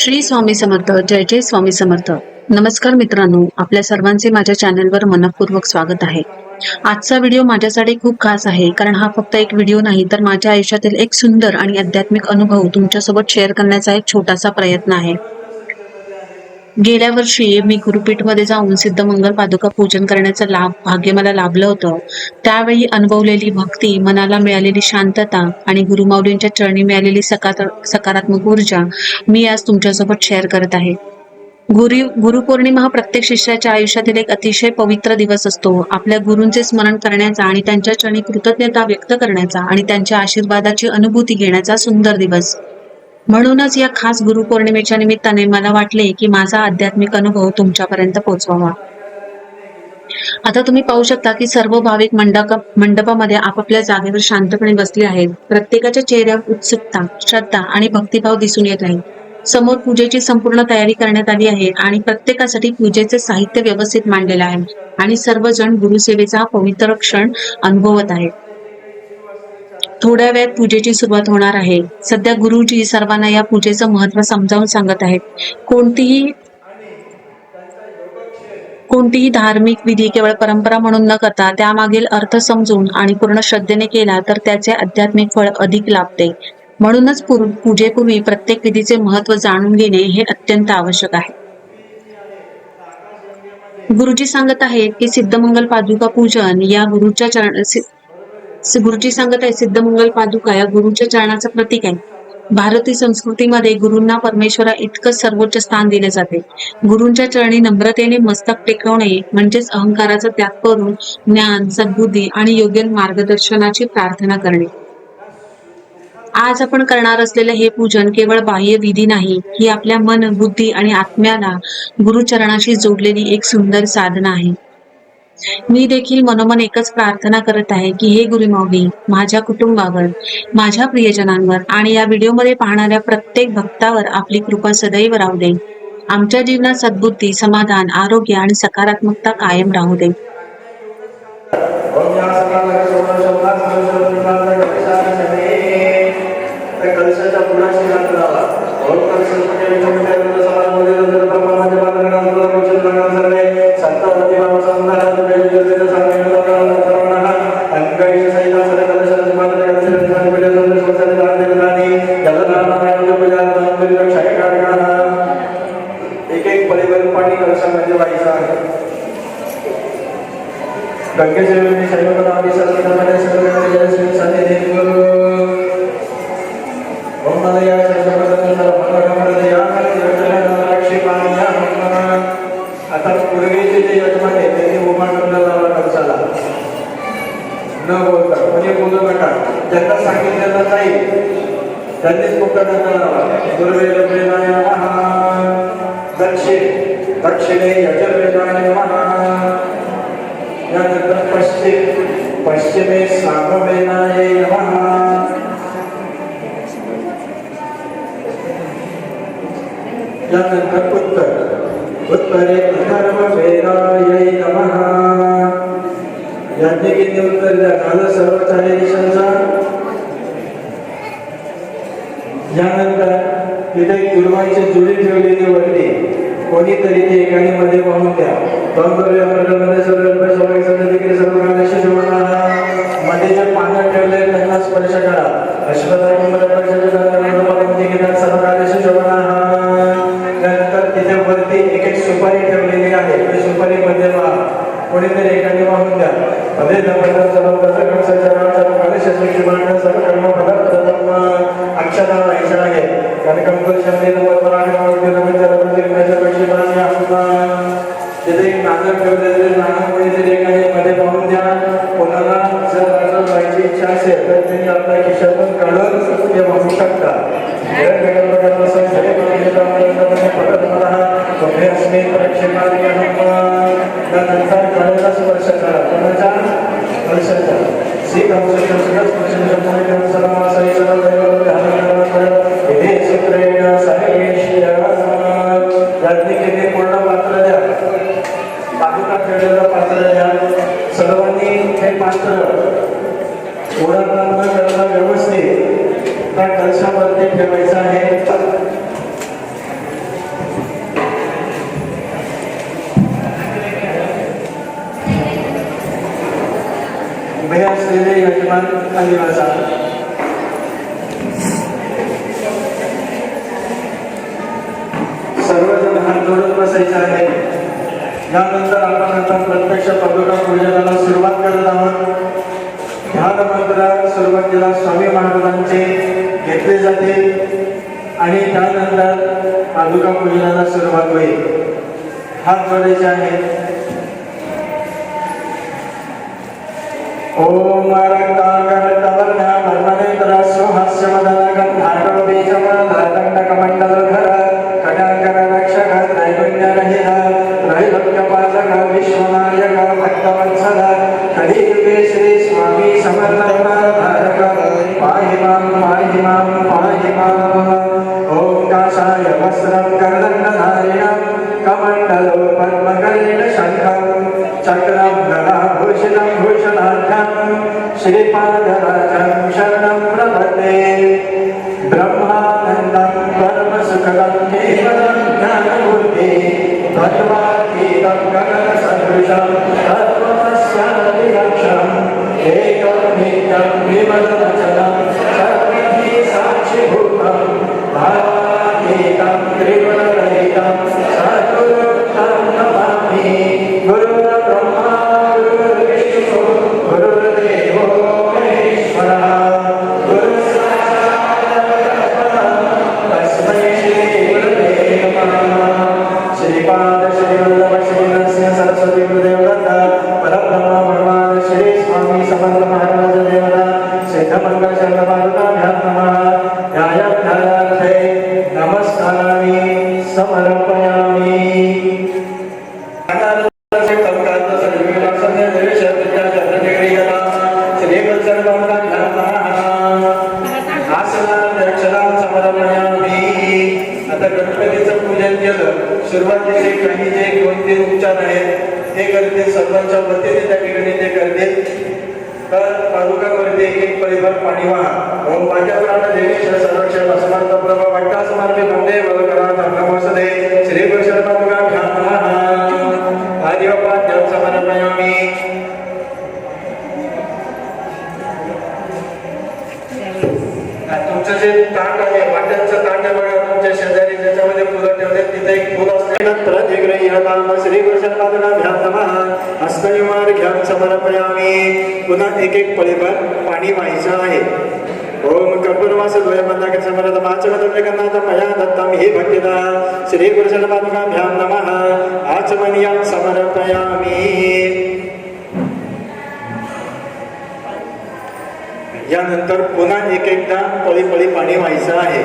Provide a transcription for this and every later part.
श्री स्वामी समर्थ. जय जय स्वामी समर्थ. नमस्कार मित्रांनो, आपल्या सर्वांचे माझ्या चॅनलवर मनपूर्वक स्वागत आहे. आजचा व्हिडिओ माझ्यासाठी खूप खास आहे, कारण हा फक्त एक व्हिडिओ नाही तर माझ्या आयुष्यातील एक सुंदर आणि आध्यात्मिक अनुभव तुमच्यासोबत शेअर करण्याचा एक छोटासा प्रयत्न आहे. गेल्या वर्षी मी गुरुपीठमध्ये जाऊन सिद्धमंगल पादुका पूजन करण्याचं भाग्य मला लाभलं होतं. त्यावेळी अनुभवलेली भक्ती, मनाला मिळालेली शांतता आणि गुरुमाऊलींच्या चरणी मिळालेली सकारात्मक ऊर्जा मी आज तुमच्यासोबत शेअर करत आहे. गुरुपौर्णिमा हा प्रत्येक शिष्याच्या आयुष्यातील एक अतिशय पवित्र दिवस असतो. आपल्या गुरूंचे स्मरण करण्याचा आणि त्यांच्या चरणी कृतज्ञता व्यक्त करण्याचा आणि त्यांच्या आशीर्वादाची अनुभूती घेण्याचा सुंदर दिवस. म्हणूनच या खास गुरुपौर्णिमेच्या निमित्ताने मला वाटले की माझा आध्यात्मिक अनुभव तुमच्यापर्यंत पोहोचवावा. आता तुम्ही पाहू शकता की सर्व भाविक मंडपामध्ये आपापल्या जागेवर शांतपणे बसले आहेत. प्रत्येकाच्या चेहऱ्यावर उत्सुकता, श्रद्धा आणि भक्तिभाव दिसून येत आहे. समोर पूजेची संपूर्ण तयारी करण्यात आली आहे आणि प्रत्येकासाठी पूजेचे साहित्य व्यवस्थित मांडलेले आहे आणि सर्वजण गुरुसेवेचा हा पवित्र क्षण अनुभवत आहेत. थोड्या वेळात पूजेची सुरुवात होणार आहे. सध्या गुरुजी सर्वांना या पूजेचं महत्त्व समजावून सांगत आहेत. कोणतीही धार्मिक विधी केवळ परंपरा म्हणून न करता त्यामागील अर्थ समजून आणि पूर्ण श्रद्धेने केला तर त्याचे आध्यात्मिक फळ अधिक लाभते. म्हणूनच पूजेपूर्वी प्रत्येक विधीचे महत्त्व जाणून घेणे हे अत्यंत आवश्यक आहे. गुरुजी सांगत आहेत की सिद्धमंगल पादुका पूजन या गुरुजी सांगत आहे सिद्धमंगल पादुका या गुरुच्या चरणाचं प्रतीक आहे. भारतीय संस्कृतीमध्ये गुरूंना परमेश्वरा इतकंच सर्वोच्च स्थान दिले जाते. गुरूंच्या चरणी नम्रतेने मस्तक टेकवणे म्हणजेच अहंकाराचा त्याग करून ज्ञान, सद्बुद्धी आणि योग्य मार्गदर्शनाची प्रार्थना करणे. आज आपण करणार असलेले हे पूजन केवळ बाह्य विधी नाही, ही आपल्या मन, बुद्धी आणि आत्म्याला गुरुचरणाशी जोडलेली एक सुंदर साधना आहे. मी देखील मनोमन एकच प्रार्थना करत आहे की हे गुरुमाऊली, माझ्या कुटुंबावर, माझ्या प्रियजनांवर आणि या व्हिडिओमध्ये पाहणाऱ्या प्रत्येक भक्तावर आपली कृपा सदैव राहू दे. आमच्या जीवनात सद्बुद्धी, समाधान, आरोग्य आणि सकारात्मकता कायम राहू दे. आता पूर्वीचे जे यजमान आहे त्यांनी उभा लावला कलशाला न बोलता, म्हणजे बोलू नका, ज्यांना सांगितलेलं नाही त्यांनीच मुक्ता लावा. गुरुवेदाय नमः, दक्षिणे यजुर्वेदाय नमः, यानंतर पश्चिमे सामवेदाय नमः, यानंतर उत्तरे अथर्ववेदाय नमः. यांनी किती उत्तर द्या झालं सर्व चारी दिशांचा. यानंतर तिथे गुरुवाईची जुडी ठेवलेली वरती कोणीतरी ती एकाने मध्ये वाहून द्या. मध्ये जे पानं ठेवले त्यांना स्पर्श करा. नंतर तिथे वरती एक एक सुपारी ठेवलेली आहे, ती सुपारी मध्ये कोणीतरी एकाने वाहून द्या. अक्षता व्हायचं आहे तिथे एक नाणं ठेवलेले, नाणं कोणीतरी एकाने मध्ये वाहून द्या. कोणाला जर अर्ज व्हायची इच्छा असेल तर त्यांनी आपल्या खिशातून काढून ते वाहू शकतात. नंतर कळेला स्पर्श करा. कोणाच्या कलशाचा पूर्ण पात्र द्या. पादुका ठेवलेलं पात्र द्या. सर्वांनी हे पात्र ओढा व्यवस्थित त्या कलशावरती ठेवायचं आहे. खाली बसा. सर्वजण हात जोडून बसायचे आहे. यानंतर आपण आता प्रत्यक्ष पादुका पूजनाला सुरुवात करत आहोत. ध्यान मंत्र सुरुवातीला स्वामी महाराजांचे घेतले जाते आणि त्यानंतर पादुका पूजनाला सुरुवात होईल. हात जोडायचे आहेत. ओम रक्तागरतवर्णा वर्णनेत्र सुहास्यवदनगं धाटोबीजमधातण्डकमण्डलधर कटाकर रक्षक त्रैगुण्यरहित त्रैलोक्यपालक विश्वनायक भक्तवत्सल कलियुगे श्री स्वामी समर्थ धारक पाहि मां ओम काशाय वस्त्रं करदण्डधारिणं कमण्डलो पद्मकरेण शङ्खं चक्रं गदाभूषणं भूषणाढ्यं श्रीपादराजं शरणं प्रपद्ये. ब्रह्मानन्दं परमसुखदं केवलं ज्ञानमूर्ति तद्वातीतं गगनसदृशं तत्त्वमस्यादिलक्षणम् एकं नित्यं विमलवचनं सर्वैः साक्षिभूतं भावातीतं त्रिगुणरहितं सद्गुरुं नमामि. गुरुर्ब्रह्मा गुरुर्विष्णु गुरुर्देवो महेश्वरः गुरुसाक्षात् परब्रह्म तस्मै श्री गुरवे नमः. श्रीपाद श्रीवल्लभ श्री नरसिंह सरस्वती गुरुदेव दत्त परब्रह्म भगवान श्री स्वामी समर्थ महाराज देवता सिद्धमंगल शरण पादुकाभ्यां नमः. ध्यायाध्यायार्थे नमस्कारामि समर्पयामि. आता गणपतीचं पूजन केलं. सुरुवातीचे काही जे 2-3 उपचार आहेत ते करतील. सर्वांच्या वतीने त्या ठिकाणी ते करतील. तर पादुकावरती एक परिवार पाणी वाहा. ओम पाठ्यपुराण देवेश सर्वक्षम समर्थ प्रभ वाक्या समर्पे वंदे वदकरा धर्मवसदे श्री गुरुशरण पादुकाभ्यां नमः. आदिवपाद्यं समर्पयामि. तुमचं जे ताट आहे वाट्यांचं ताट आहे बघा तुमच्या शेजारी ज्याच्यामध्ये फुलं ठेवले तिथे एक फुल असते. नंतर श्री गुरुशरणाभ्यां नमः. हस्तयुमार्घ्यं समर्पयामि. पुन्हा एक पळीभर पाणी व्हायचं आहे. ओम कर्पूरवास द्वयमन्नक समरथ माचमदव्यगन्नाथ मया दत्तं हि भक्तिदा श्री गुरुशरणाभ्यां नमः. आचमनीयं समर्पयामि. यानंतर पुन्हा एकदा पळी पाणी व्हायचं आहे.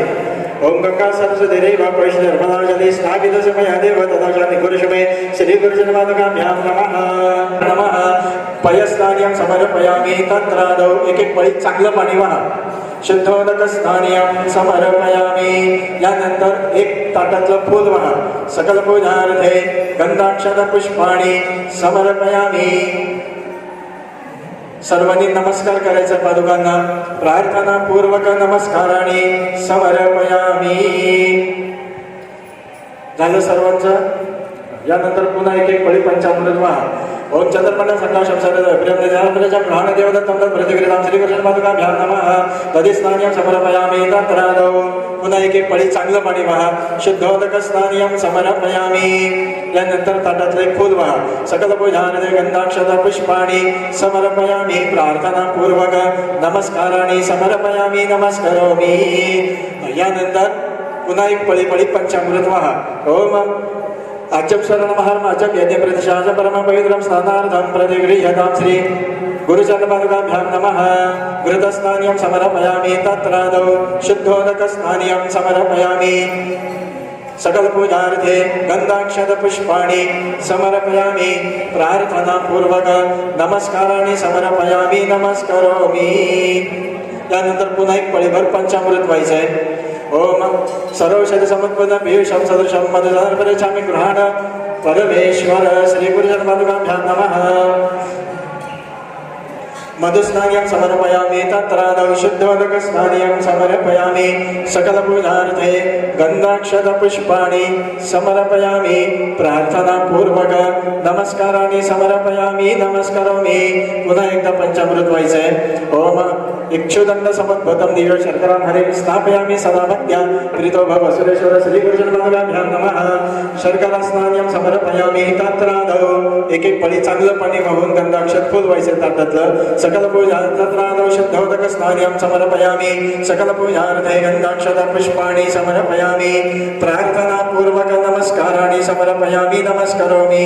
ओम गंगा सरस्वती रेवा प्रश्न नर्मदा स्थापित समय देव तथा निकुरुषमे श्री गुरुजनपादुकाभ्यां नमः. पयस्नान्यं समर्पयामि. तत्रादौ एक पळी चांगलं पाणी वाहा. शुद्धोदक स्नानियं समर्पयामि. यानंतर एक ताटातलं फूल वाहा. सकल पूजार्थे गंधाक्षत पुष्पाणि समर्पयामि. सर्वांनी नमस्कार करायचा पादुकांना. प्रार्थना पूर्वक नमस्काराने समर्पयामि. झालं सर्वांचं. यानंतर पुन्हा एक पळी पंचामृत वाहा. ओम चंद्रमंडल संकाशम सरद प्रियम प्राण देवदत्तं प्रतिगृहीतं श्री गुरुशरणाभ्यां नमः. तदिस्नान्यं समर्पयामि. तत्रादौ पुन्हा एक पळी चांगलं पाणी वाहा. शुद्धोदक स्नानियं समर्पयामि. यानंतर ताटातलं एक फूल वाहा. सकल पूजार्थे गंधाक्षत पुष्पाणि समर्पयामि. प्रार्थना पूर्वक नमस्काराणि समर्पयामि. नमस्करोमि. यानंतर पुन्हा एक पळी पंचामृत वाहा. ओम आचम शरण महाराजम यज्ञ प्रतिशाच परम पवित्रं स्नानार्थं प्रतिगृह्यतां श्री गुरुचरणपादुकाभ्यां नमः. घृतस्नानियं समर्पयामि. तत्रादौ शुद्धोदकस्नानियं समर्पयामि. सकल पूजार्थे गंधाक्षत पुष्पाणि समर्पयामि. प्रार्थना पूर्वक नमस्काराणि समर्पयामि. नमस्करोमि. त्यानंतर पुन्हा एक पळीभर पंचामृत व्हायचं आहे. ओम सर्वौषध समुत्पन्न पीयूषं सदृशं मधुसर्परेचामि गृहाण परमेश्वर श्री गुरुचरणपादुकाभ्यां नमः. मधुस्नानियं समर्पयामि. तत्रादौ शुद्धोदकस्नानियं समर्पयामि. सकलपूजार्थे गंधाक्षत पुष्पाणि समर्पयामि. प्रार्थना पूर्वक नमस्काराणि समर्पयामि. नमस्करोमि. पुन्हा एकदा पंचामृत व्हायचंय. ओम इक्षुदंड समद्भुतं दिव्य शर्करां हरिं स्थापयामि सदा भक्त्या प्रीतो भव सुरेश्वर श्रीकृष्णपादुकाभ्यां नमः शर्करा स्नान्यं समर्पयामि तत्रादौ एक एक पळी चांगलं पाणी वाहून गंधाक्षत फुल व्हायचं ताटातलं सकल पूजा तत्रादौ शुद्धोदक स्नान्यं समर्पयामि सकल पूजार्थे गंधाक्षत पुष्पाणि समर्पयामि प्रार्थना पूर्वक नमस्काराणि समर्पयामि नमस्करोमि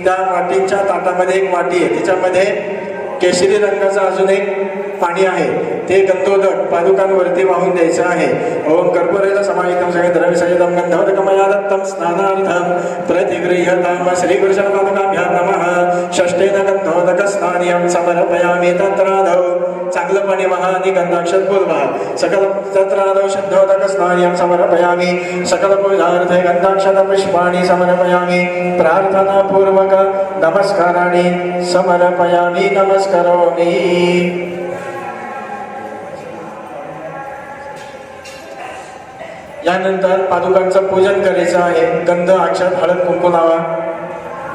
त्या वाटीच्या ताटामध्ये एक वाटी आहे तिच्यामध्ये केशरी रंगाचं अजून एक पाणी आहे ते गंधोदक पादुकांवरती वाहून द्यायचं आहे ओम कर्पूरेण समाहितं सगळे द्रव्यसहितं गंधोदकमया दत्तं स्नानार्थं प्रतिगृह्यतां श्रीकृष्ण पादुकाभ्यां नमः षष्ठेन गंधोदक स्नान्यं समर्पयामि तत्रादौ चांगलं पाणी वाहा आणि गंधाक्षत फुल वाहा सकल तत्रादौ शुद्धोदक स्नान्यं समर्पयामि सकल पूजार्थे गंधाक्षत पुष्पाणि समर्पयामि प्रार्थना पूर्वक नमस्काराणि समर्पयामि नमस्करोमि यानंतर पादुकांचं पूजन करायचं आहे गंध अक्षत हळद कुंकू लावा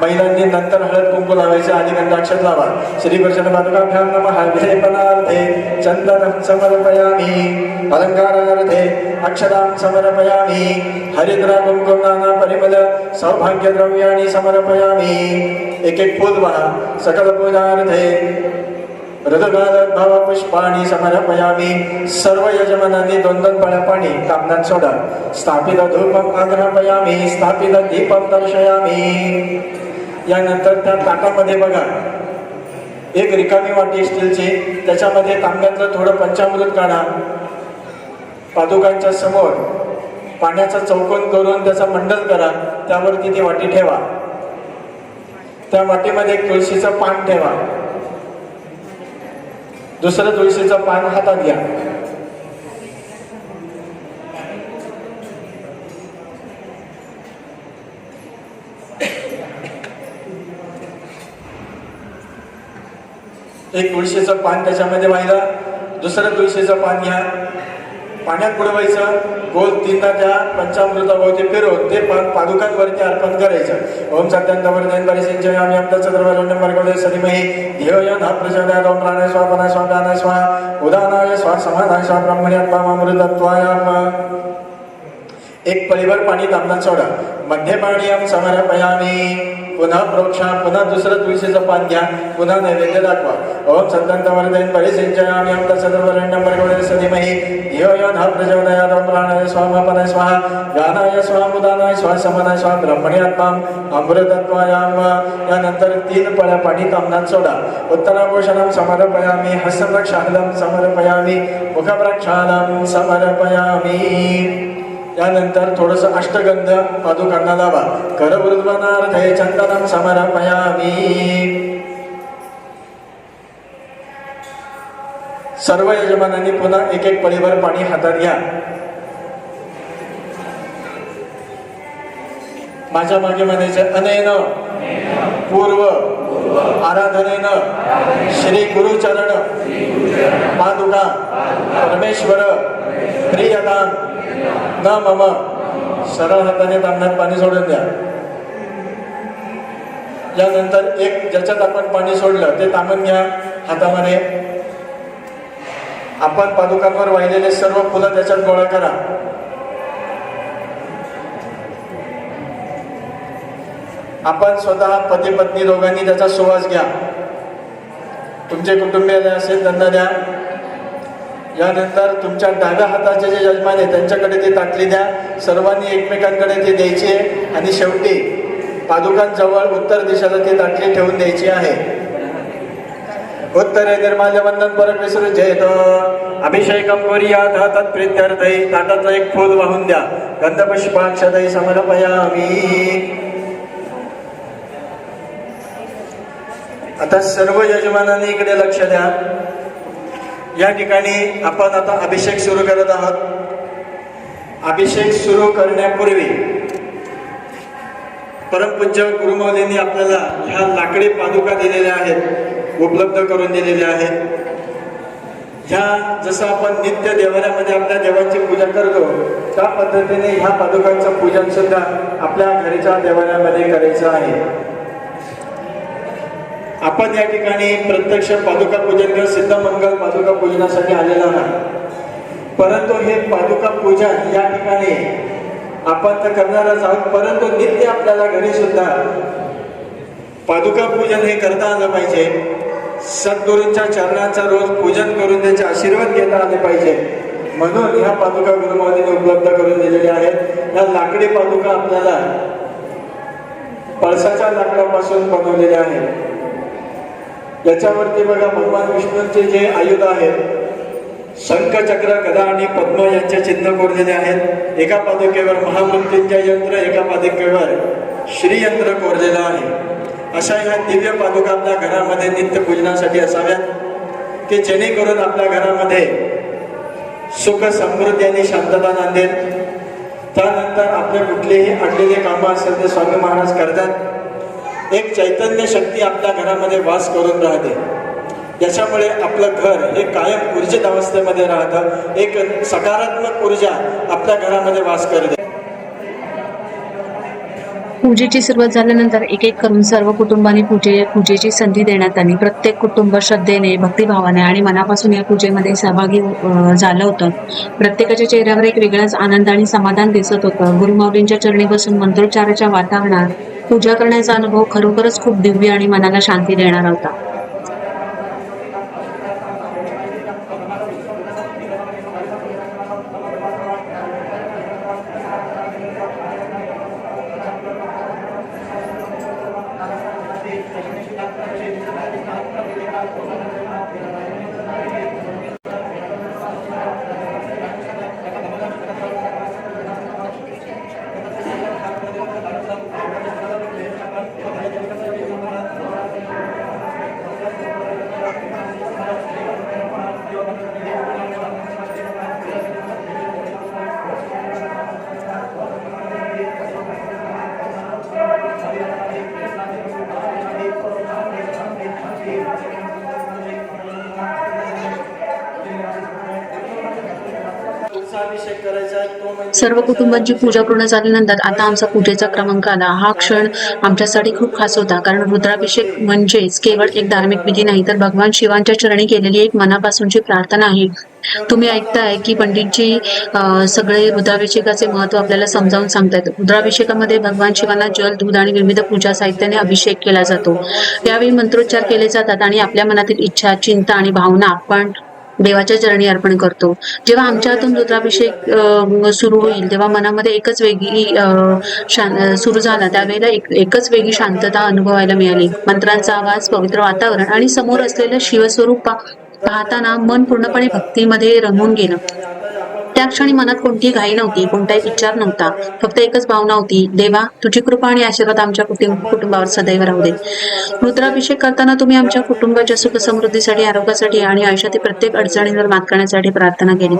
महिलांनी नंतर हळद कुंकू लावायचे आणि गंधाक्षत लावा श्रीकृष्ण पादुकाभ्यां नमः विलेपनार्थे चंदनं समर्पयामि अलंकारार्थे अक्षतां समर्पयामि हरिद्रा कुंकुम नाना परिमल सौभाग्य द्रव्याणि समर्पयामि एक एक फूल वाहा सकल पूजार्थे ऋतुकाल पुष्पाणि समर्पयामि सर्व यजमानांनी दोन दोन पळ्या पाणी कामनात सोडा स्थापित धूपम आग्रहपयामि स्थापित दीपम दर्शयामि यानंतर त्या ताटामध्ये बघा एक रिकामी वाटी स्टीलची त्याच्यामध्ये तांब्यातलं थोडं पंचामृत काढा पादुकांच्या समोर पाण्याचा चौकोन करून त्याचा मंडल करा त्यावरती ती वाटी ठेवा त्या वाटीमध्ये एक तुळशीचं पान ठेवा दुसरं तुळशीचं पान हातात घ्या एक तुळशीचं पान त्याच्यामध्ये वाहिलं दुसरं तुळशीचं पान घ्या पाण्यात बुडवायचं गोल तीनदा त्या पंचामृताभोवती फिरवून ते पान पादुकांवरती अर्पण करायचं ओम सत्यांतवर्धन परिसिंचयामि अमृतचतुर्वरण्यं भर्गोदे सधीमहि धियो यो नः प्रचोदयात् ओम प्राणाय स्वाहा अपानाय स्वाहा व्यानाय स्वाहा उदानाय स्वाहा समानाय स्वाहा ब्रह्मण्यात्मामृतत्वायाम् एक पळीभर पाणी तांब्यात सोडा मध्ये पाणीयं समर्पयामि पुन्हा प्रोक्षा पुन्हा दुसरं तुळशीचं पान घ्या पुन्हा नैवेद्य दाखवा ओम सत्यांतवर्धन परिसिंचयामि अमृतचतुर्वरण्यं भर्गोदे सधीमहि धियो यो नः प्रचोदयात् ओम प्राणाय स्वाहा अपानाय स्वाहा व्यानाय स्वाहा उदानाय स्वाहा समानाय स्वाहा ब्रह्मण्यात्माम अमृतत्वायाम् यानंतर 3 पळ्या पाणी तांब्यात सोडा उत्तराभूषणं समर्पयामि हस्तप्रक्षालनं समर्पयामि मुखप्रक्षालनं समर्पयामि यानंतर थोडंसं अष्टगंध पादुकांना लावा करवृद्वनार्थे चंदनं समर्पयामि सर्व यजमानांनी पुन्हा एक एक पळीभर पाणी हातात घ्या माझ्या मागे म्हणायचे अनेन पूर्व आराधनेनं श्री गुरुचरण पादुका परमेश्वर प्रियता न मम सरळ हाताने तांब्यात पाणी सोडून द्या यानंतर एक ज्याच्यात आपण पाणी सोडलं ते तांबण घ्या हातामध्ये आपण पादुकांवर वाहिलेले सर्व फुलं त्याच्यात गोळा करा आपण स्वतः पती पत्नी दोघांनी त्याचा सुवास घ्या तुमचे कुटुंबीय असेल त्यांना द्या यानंतर तुमच्या डाव्या हाताचे जे यजमान आहे त्यांच्याकडे ती ताटली द्या सर्वांनी एकमेकांकडे ती द्यायची आहे आणि शेवटी पादुकांजवळ उत्तर दिशेला ती ताटली ठेवून द्यायची आहे उत्तरे निर्माल्य वंदन परक विसृजेत अभिषेकम कुर्यात तत्प्रीत्यर्थै ताटाचं एक फूल वाहून द्या गंधपुष्पाक्षतै समर्पयामि आता सर्व यजमानांनी इकडे लक्ष द्या या ठिकाणी आपण आता अभिषेक सुरू करत आहोत अभिषेक सुरू करण्यापूर्वी परमपूज्य गुरुमौलींनी आपल्याला ह्या लाकडी पादुका दिलेल्या आहेत उपलब्ध करून दिलेल्या आहेत ह्या जसं आपण नित्य देवाऱ्यामध्ये आपल्या देवाची पूजा करतो त्या पद्धतीने ह्या पादुकांचं पूजन सुद्धा आपल्या घरच्या देवाऱ्यामध्ये करायचं आहे आपण या ठिकाणी प्रत्यक्ष पादुका पूजन किंवा सिद्धमंगल पादुका पूजनासाठी आलेला नाही, परंतु हे पादुका पूजन या ठिकाणी आपण तर करणारच आहोत, परंतु नित्य आपल्याला घरी सुद्धा पादुका पूजन हे करता आलं पाहिजे. सद्गुरूंच्या चरणांचा रोज पूजन करून त्यांचे आशीर्वाद घेता आले पाहिजे. म्हणून ह्या पादुका गुरुमाऊलीने उपलब्ध करून दिलेल्या आहेत. या लाकडी पादुका आपल्याला पळसाच्या लाकडापासून बनवलेल्या आहेत. याच्यावरती बघा भगवान विष्णूंचे जे आयुध आहेत, शंख, चक्र, गदा आणि पद्म यांचे चिन्ह कोरलेले आहेत. एका पादुकेवर महामृत्युंजय यंत्र, एका पादुकेवर श्रीयंत्र कोरलेलं आहे. अशा ह्या दिव्य पादुका आपल्या घरामध्ये नित्य पूजनासाठी असाव्यात, की जेणेकरून आपल्या घरामध्ये सुख, समृद्धी आणि शांतता नांदेल. त्यानंतर आपले कुठलेही अडलेले कामं असेल ते स्वामी महाराज करतात. एक चैतन्य शक्ती आपल्या घरामध्ये वास करून राहते. याच्यामुळे आपलं घर हे कायम ऊर्जित अवस्थेमध्ये राहतं. एक सकारात्मक ऊर्जा आपल्या घरामध्ये वास करते. पूजेची सुरुवात झाल्यानंतर एक एक करून सर्व कुटुंबांनी पूजेची संधी देण्यात आली. प्रत्येक कुटुंब श्रद्धेने, भक्तिभावाने आणि मनापासून या पूजेमध्ये सहभागी झालं होतं. प्रत्येकाच्या चेहऱ्यावर एक वेगळाच आनंद आणि समाधान दिसत होतं. गुरुमाऊलींच्या चरणी बसून मंत्रोच्चाराच्या वातावरणात पूजा करण्याचा अनुभव खरोखरच खूप दिव्य आणि मनाला शांती देणारा होता. सर्व कुटुंबांची पूजा पूर्ण झाल्यानंतर आता आमचा पूजेचा क्रमांक आला. हा क्षण आमच्यासाठी खूप खास होता, कारण रुद्राभिषेक म्हणजेच केवळ एक धार्मिक विधी नाही, तर भगवान शिवांच्या चरणी केलेली एक मनापासूनची प्रार्थना आहे. तुम्ही ऐकताय की पंडितजी सगळे रुद्राभिषेकाचे महत्व आपल्याला समजावून सांगतायत. रुद्राभिषेकामध्ये भगवान शिवांना जल, दूध आणि विविध पूजा साहित्याने अभिषेक केला जातो. यावेळी मंत्रोच्चार केले जातात आणि आपल्या मनातील इच्छा, चिंता आणि भावना आपण देवाच्या चरणी अर्पण करतो. जेव्हा आमच्या हातून रुद्राभिषेक सुरू होईल तेव्हा मनामध्ये एकच वेगळी सुरू झाला त्यावेळेला एकच वेगळी शांतता अनुभवायला मिळाली. मंत्रांचा आवाज, पवित्र वातावरण आणि समोर असलेलं शिवस्वरूप पाहताना मन पूर्णपणे भक्तीमध्ये रमून गेलं. त्या क्षणी मनात कोणतीही घाई नव्हती, कोणताही विचार नव्हता, फक्त एकच भावना होती, देवा तुझी कृपा आणि आशीर्वाद आमच्या कुटुंबावर सदैव राहू दे. रुद्राभिषेक करताना तुम्ही आमच्या कुटुंबाच्या सुख समृद्धीसाठी, आरोग्यासाठी आणि आयुष्यातील प्रत्येक अडचणीवर मात करण्यासाठी प्रार्थना केली.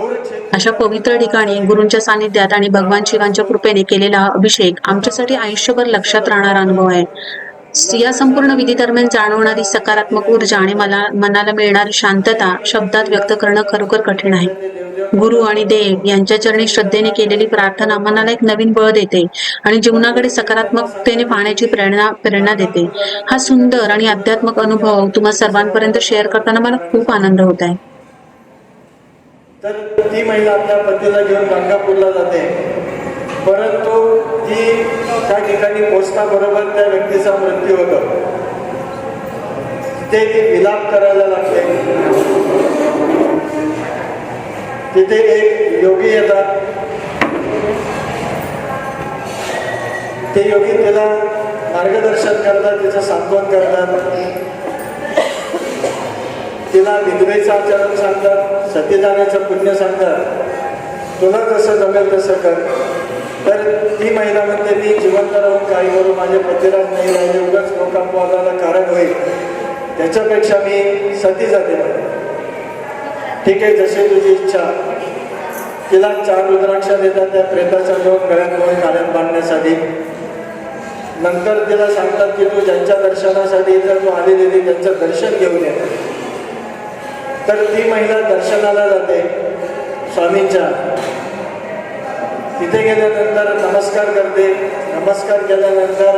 अशा पवित्र ठिकाणी गुरूंच्या सानिध्यात आणि भगवान शिवांच्या कृपेने केलेला अभिषेक आमच्यासाठी आयुष्यभर लक्षात राहणारा अनुभव आहे. या संपूर्ण विधी दरम्यान जाणवणारी सकारात्मक ऊर्जा आणि मनाला मिळणारी शांतता शब्दात व्यक्त करणं खरोखर कठीण आहे. गुरु आणि देव यांच्या चरणी श्रद्धेने केलेली प्रार्थना मनाला एक नवीन बळ देते आणि जीवनाकडे सकारात्मकतेने पाहण्याची प्रेरणा देते. हा सुंदर आणि आध्यात्मिक अनुभव तुम्हा सर्वांपर्यंत शेअर करताना मला खूप आनंद होत आहे. तर ती महिला आपल्या पतीला घेऊन गाणगापूरला जाते, परंतु ती त्या ठिकाणी पोचताबरोबर त्या व्यक्तीचा मृत्यू होतो. ती विलाप करायला लागते. तिथे एक योगी येतात. ते योगी तिला मार्गदर्शन करतात, तिचं सांत्वन करतात, तिला विधवेचं आचरण सांगतात, सतीदानाचं पुण्य सांगतात, तुला जसं जमेल तसं कर. तर ती महिला म्हणते मी जिवंत राहून काही करू, माझे पतिराज नाही राहिले, उगाच लोकांवादाला कारण होईल, त्याच्यापेक्षा मी सती जाते. ठीक आहे, जशी तुझी इच्छा. तिला 4 रुद्राक्ष देतात त्या प्रेताच्या घेऊन गळ्यात घेऊन काड्यात बांधण्यासाठी. नंतर तिला सांगतात की तू ज्यांच्या दर्शनासाठी जर तू आलेली त्यांचं दर्शन घेऊन ये. तर ती महिला दर्शनाला जाते स्वामींच्या. तिथे गेल्यानंतर नमस्कार करते. नमस्कार केल्यानंतर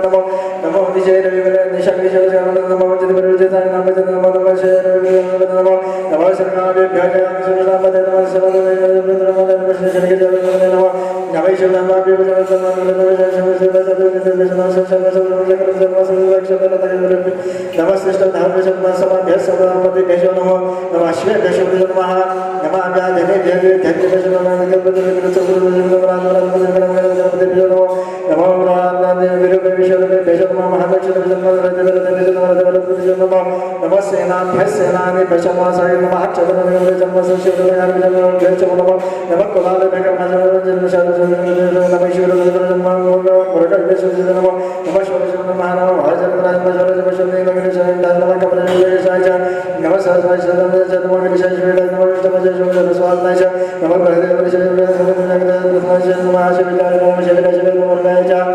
नमो नमो विजय रविवार निशांगी जय नमो चित परिवर्तित नाम जय नमो नमः जय रविवार नमो नमः सर्गाभ्यः जय नमः नमः नमः सर्वदा नमः नमः जय जय नमो नमः शिव नमः जय नमः जय शिव शिव नमः श्रेष्ठ धाम जन्म समाभ्य समापति भेजो नमो नमः शिव भेजो नमः नमः व्याधने भेजो धन्य भेजो नमः गणपति भेजो नमो नमो रामदेव विरुद्ध विश्व भेजो नमः महालक्ष्मी भेजो नमः नमः सेनाभ्य सेनानि भेजो नमः साई नमः चंद्र जन्म शिव भेजो नमः कुलाल भेजो जन्म शास्त्र नमः शिव जन्म मुरगढ़ भेजो नमः नमः शिव नमः नमः भाजन राज नमः शिव नमः शरण नमः कपल साई नमः सहस्र शरण जन्म निशाय शिव नमः नमः शिव स्वाद नाय नमः प्रहदेव शिव नमः शिव नमः शिव नमः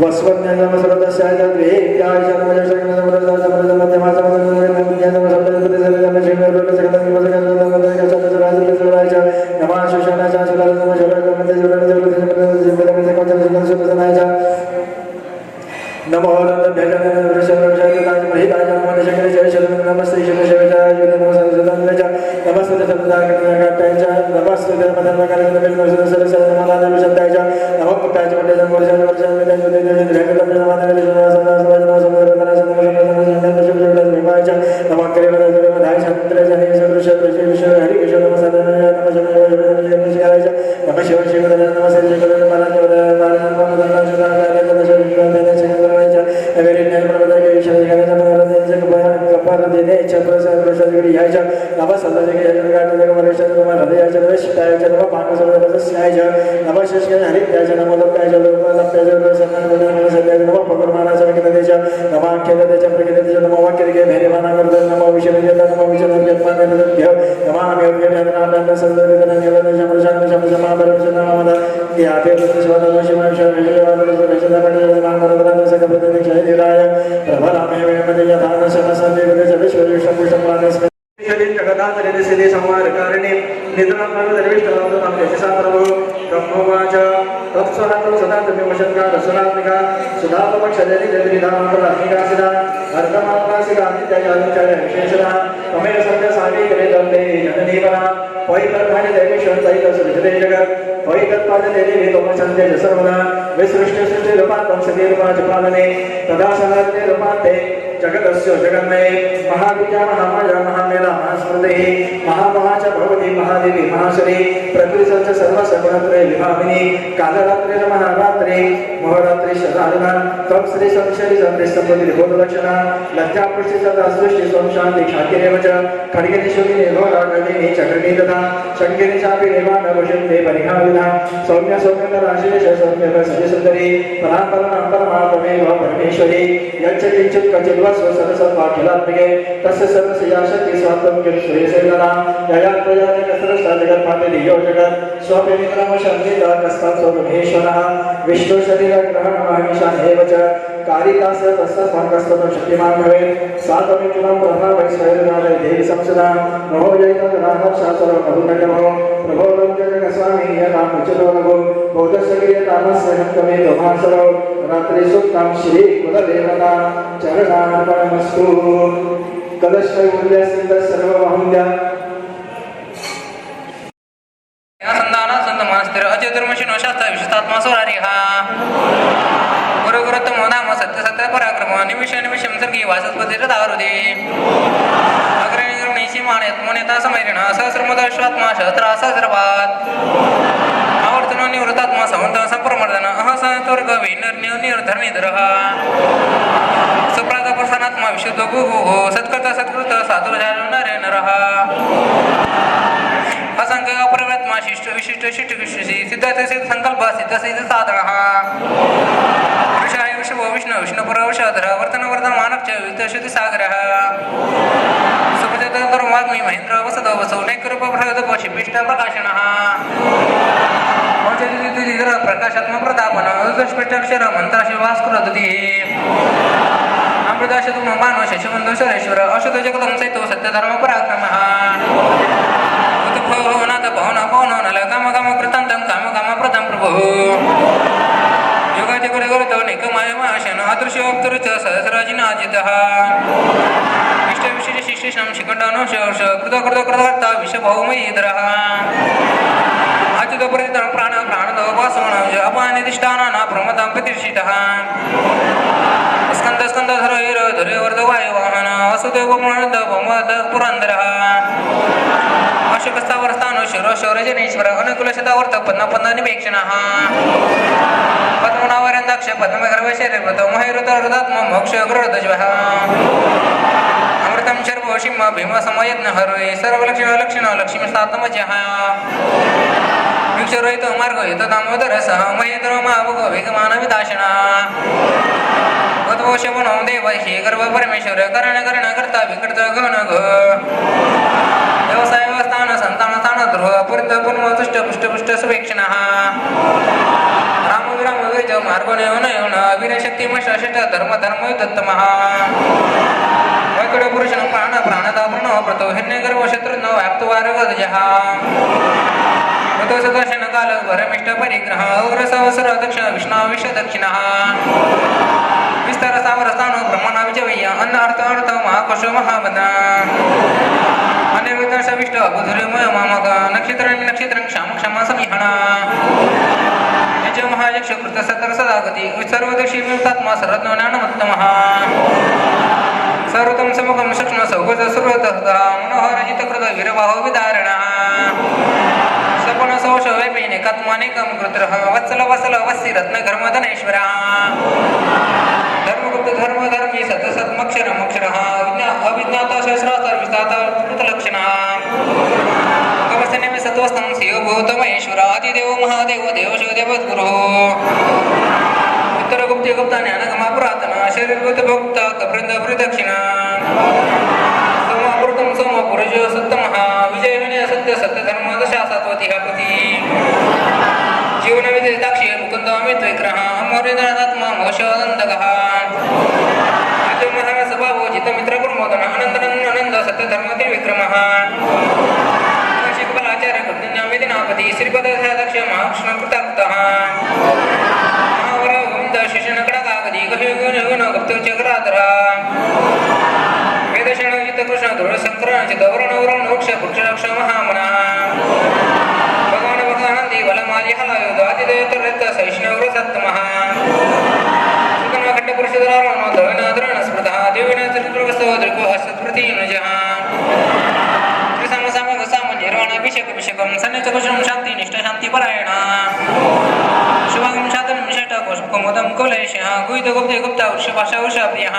वस्वन्य नमः सर्वदस्याय द्वेत्याय नमः शिव नमः मध्यमा नमः सुषाणा नमो नंदभ्यजन वृषभराज महिताय नमः शंकर जय शरण नमस्ते शिव शिव जय नमः सरस्वती जय नमस्ते सदाकाय जय नमस्ते मदनकाय जय नमः सरस्वती नमः नाम शब्दाय जय नमः पुटाय जय वर्ष वर्ष नमः केवल जय छत्र जय सदृश विश्व हरि कृष्ण नमः सदानंद नमः शिव शिव नमः श्री शिव जगदस्य जगन्मये महाविद्या महामाया महामेला महास्मृतिः महामहाच भगवती महादेवी महाश्री प्रकृतिसंच सर्वसगुणत्रय विभागिनी कालरात्रे महारात्रे महरात्रे शतादिना तम श्री संशरी संतस्तपति बोधलक्षणा लज्जापुष्टि सदा सृष्टि स्वं शांति शांतिरेव च खड्गेनि शूलिनि घोरागदिनि चक्रिनि तथा शङ्किनि चापि निवानभुषन्ते परिहाविना सौम्य सौम्यराशेष सौम्य सजसुन्दरी परापरं परमात्मेव परमेश्वरी यच्च किञ्चित् क्वचिद् सरस्वत्वाखिलात्मिके तस्य सर्वस्याशक्ति स्वात्मं सुरेशेलना यया प्रजाति कसरसा जगत्पाते दियो जगत् स्वपिमित्रं शन्तिदा कस्तात् स्वमहेश्वरः विष्णु शरीर ग्रहण महिषान् एव च कारिकास्य तस्य स्वाङ्गस्तव शक्तिमान् भवेत् सात्वमित्रं ब्रह्म वैश्वरनादय देवी संसदा नमो जयतराः शास्त्र मधुनगमो प्रभो लोकजगस्वामी यदा मुचतो नभो बौद्धसक्रियतामस्य हन्तमे तमासरो रात्रि सुक्तां श्री कुलदेवता चरणार्पणमस्तु कलशैवल्य सिद्ध सर्वमहम्य संधाना संत मास्तर अजयधर्मशिनो शास्त्र विशेषात्मा सोरारी हा गुरुगुरुत्तम नाम सत्य सत्य पराक्रम निमिष निमिषं सर्गी वाचस्पती दारुदे अग्रणीशी मानेत मोनेता समैरिण सहस्रमुदश्वात्मा सहस्रा सहस्रपात आवर्तनो निवृत्तात्मा संवंत संप्रमर्दन अहसंतुर्ग निर्धर्मीधरः सुप्रात प्रसन्नात्मा विशुद्ध गुहु सत्कृत सत्कृत साधुर्जालो नरे नरः असंख्य अपरिवर्तमा शिष्ट विशिष्ट शिष्ट विशिष्ट सिद्ध सिद्ध संकल्प सिद्ध सिद्ध साधनः ऋषाय विष्णु विष्णु विष्णुपुर विषधर वर्तन वर्धन मानव च विद्ध शुद्धि सागरः सुप्रजत धर्माग्नि महेंद्र वसद वसौ नैकरूप प्रहद पशिपिष्ट प्रकाशनः प्रकाशात्मक प्रतापन स्पष्टाक्षर मंत्राशी वास करत अमृताशतु मानव शशिबंधु सरेश्वर अशुद्ध जगदं सैतो सत्यधर्म पराक्रमः नाथ पवन पवन नल काम काम कृतांतं काम काम प्रदं प्रभुः युगाचे गुरु गुरुतो एकमायमाशन अदृश्योक्तरुच सहस्राजिनाजितः इष्टविशेष शिष्येषां शिखण्डानो शोष कृतकृतकृतकर्ता विषभौमयीधरः अच्युतप्रतितं प्राणदवपासवनं अपानिधिष्ठानाना प्रमदां प्रतिष्ठितः स्कन्दस्कन्धरैरधुरेवर्धवायुवाहन वसुदेवपुरन्दरः अशोकस्थावरस्थानो शिरोशौरजनेश्वर अनुकूलशतावर्थ पद्मपद्मनिवेक्षणः पद्मनावरन्दाक्ष पद्मगर्भशरीरपदो महेरुतरुदात्म मोक्षगृहध्वजः अमृतं शर्वोषिम भीमसमयज्ञहरे सर्वलक्षण लक्ष्मीसात्मजः भिक्षुरहितो मार्गयुतो दामोदरसः महेन्द्रो मावगो वेगमानविदाशनः गतवोशवनो देव हि गर्भ परमेश्वर करणकर्ता विकृत गण व्यवसाय व्यवस्थान संतान ध्रुव पुरित पुष्ट पुष्ट पुष्ट सुवेक्षणः राम विराम विजय मार्गो नयोन वीरशक्तिमशष्ट धर्म धर्म युद्धत्तमः वैकुण्ठ पुरुषं प्राण प्राणदा प्रणव प्रतो हिरण्यगर्भ शत्रुघ्न व्याप्तवारगजः सदर्शन काल भरमिष्ट परिग्रह औरसवसर दक्षिण विष्णाविष दक्षिणः विस्तार सावरस्थानो ब्रह्मण विजय अन्न अर्थ अर्थ महाकोश महाबद अनिर्वित सविष्ट बुधुर्मय मामक नक्षत्र नक्षत्र क्षम क्षम समिहण यज महायक्ष कृत सतर सदागती सर्वदक्षी विमुक्तात्मा सर्वज्ञानोत्तमः सर्वतम समगम सूक्ष्म सौगज सर्वतः मनोहरजित कृत वीरबाहो विदारणः सपन सौष वैपेनिकात्मानेकं कृत्रः वत्सल वसल वस्सी रत्न धर्मधनेश्वरः धर्मगुप्त धर्म धर्मी सत सत्मक्षर मक्षरः अविज्ञाता सहस्रास्त्र विस्ताता कृतलक्षणः कवचने सत्वस्थं शिव भूतमहेश्वर आदिदेव महादेव देवशो देवद्गुरुः उत्तरगुप्ते गुप्ता ज्ञानगमा पुरातन शरीरभूत भोक्त कप्रंद प्रदक्षिणा सोमापुरतं सोमपुरुषो सत्तमः विजय विनय सत्य सत्य धर्म दशा सात्वती पती जीवन विदिताक्षी मुकुंद अमित विग्रह अमोरेंद्रनात्मा मोक्षानंदगः अजमः स्वभावो जित मित्र प्रमोदन आनंद सत्य धर्म त्रिविक्रमः शिखबलाचार्य कृतज्ञ वेदिनापति श्रीपद दक्ष महाकृष्ण कृताकृतः महावर गोविंद शिष्यन कडाकागदी गहुगुण गुप्त चक्राधरा वेदशण जित कृष्ण ध्रुव संकरण चित वर्ण वर्ण वृक्ष वृक्ष महामना भगवान भगवानंदी बलमाली हलायुध आदिदेवत सैष्णव सत्तमः सुगम खट्ट पुरुषधरावण धवन धरण स्मृतः देवेन चतुर्वसो दृको असत्प्रति नुजः त्रिसम समग साम निर्वाण अभिषेक अभिषेकं सन्निच कुशलं शांति निष्ठ शांति परायण शुभगम शातन विशेष कुमुदम कुलेशः गुहित गुप्ते गुप्ता वृषभाषा वृषप्रियः